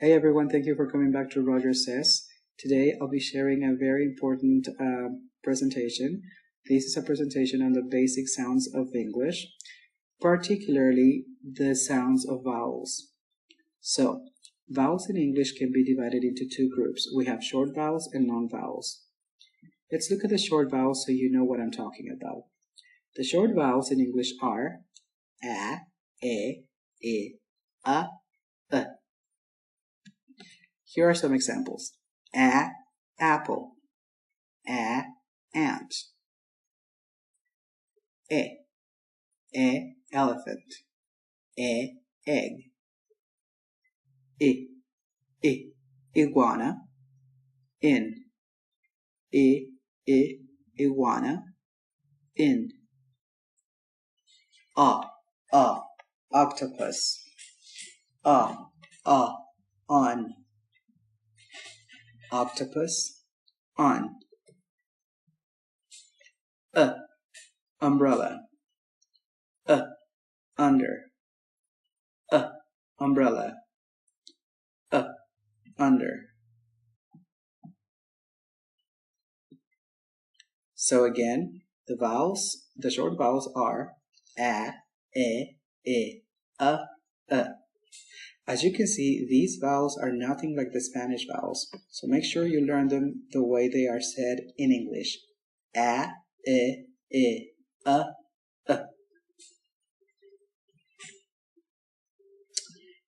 Hey everyone, thank you for coming back to Roger Says. Today I'll be sharing a very important presentation. This is a presentation on the basic sounds of English, particularly the sounds of vowels. So, vowels in English can be divided into two groups. We have short vowels and long vowels. Let's look at the short vowels so you know what I'm talking about. The short vowels in English are a, e, a. Here are some examples. A, apple. A, ant. E, elephant. E, egg. I, iguana. In, iguana. In. Octopus. On. Octopus, on. Umbrella. Under. Umbrella. Under. So again, the vowels, the short vowels are a, e, a. As you can see, these vowels are nothing like the Spanish vowels, so make sure you learn them the way they are said in English. A, a.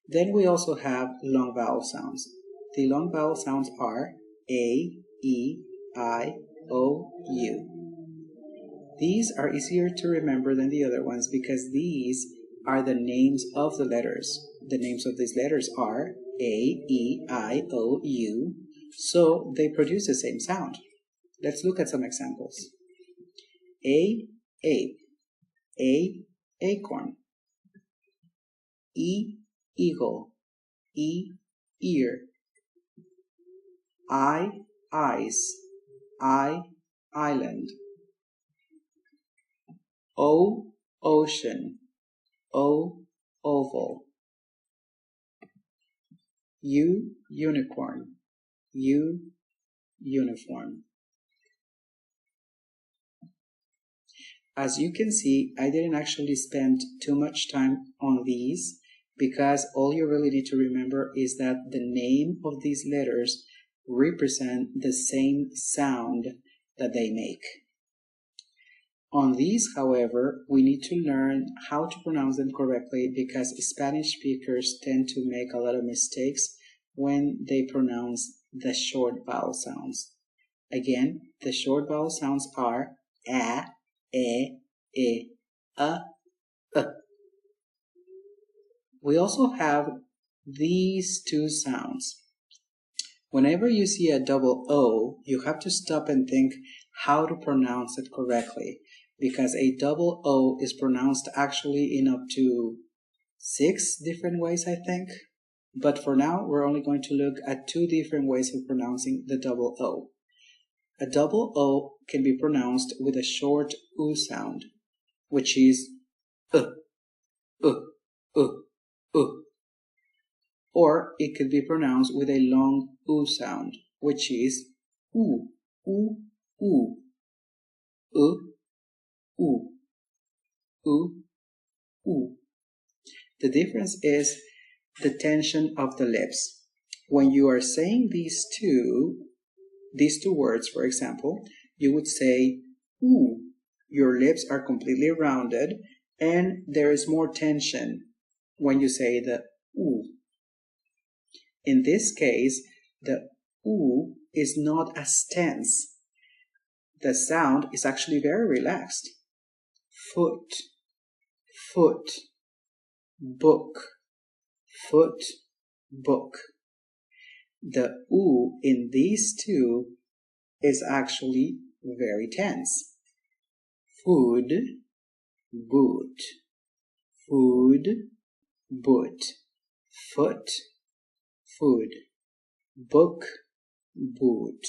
Then we also have long vowel sounds. The long vowel sounds are A, E, I, O, U. These are easier to remember than the other ones because these are the names of the letters. The names of these letters are A, E, I, O, U, so they produce the same sound. Let's look at some examples. A, ape. A, acorn. E, eagle. E, ear. I, ice. I, island. O, ocean. O, oval. U, unicorn. U, uniform. As you can see, I didn't actually spend too much time on these because all you really need to remember is that the name of these letters represent the same sound that they make. On these, however, we need to learn how to pronounce them correctly because Spanish speakers tend to make a lot of mistakes when they pronounce the short vowel sounds. Again, the short vowel sounds are a, e, a. We also have these two sounds. Whenever you see a double O, you have to stop and think how to pronounce it correctly, because a double O is pronounced actually in up to 6 different ways, I think. But for now, we're only going to look at 2 different ways of pronouncing the double O. A double O can be pronounced with a short U sound, which is or it could be pronounced with a long U sound, which is U. The difference is the tension of the lips. When you are saying these two words, for example, you would say U. Your lips are completely rounded and there is more tension when you say the U. In this case, the U is not as tense. The sound is actually very relaxed. Foot, book, foot, book. The U in these two is actually very tense. Food, boot, food, boot, foot, food, book, boot.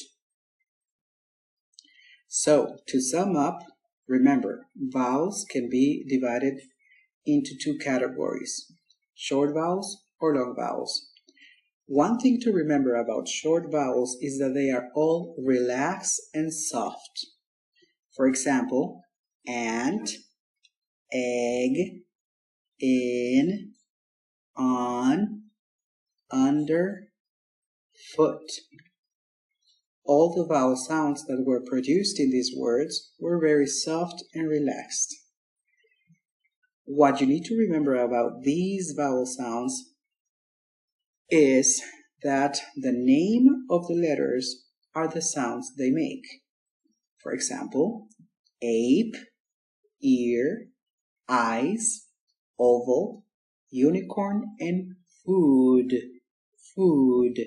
So, to sum up, remember, vowels can be divided into 2 categories, short vowels or long vowels. One thing to remember about short vowels is that they are all relaxed and soft. For example, ant, egg, in, on, under, foot. All the vowel sounds that were produced in these words were very soft and relaxed. What you need to remember about these vowel sounds is that the name of the letters are the sounds they make. For example, ape, ear, eyes, oval, unicorn, and food. Food.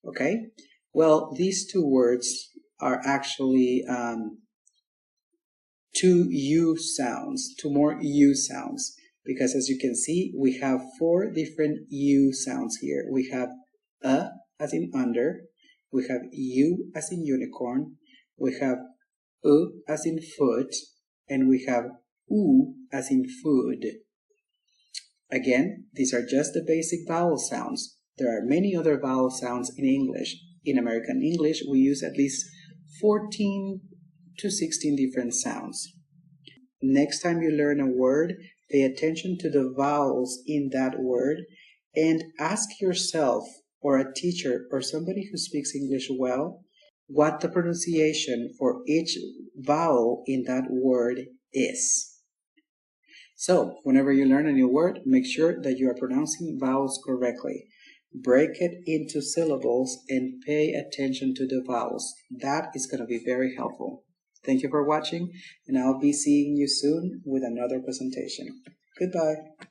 Okay? Well, these two words are actually two more U sounds, because as you can see, we have 4 different U sounds here. We have a as in under, we have U as in unicorn, we have U as in foot, and we have U as in food. Again, these are just the basic vowel sounds. There are many other vowel sounds in English. In American English, we use at least 14 to 16 different sounds. Next time you learn a word, pay attention to the vowels in that word and ask yourself or a teacher or somebody who speaks English well what the pronunciation for each vowel in that word is. So, whenever you learn a new word, make sure that you are pronouncing vowels correctly. Break it into syllables and pay attention to the vowels. That is going to be very helpful. Thank you for watching, and I'll be seeing you soon with another presentation. Goodbye.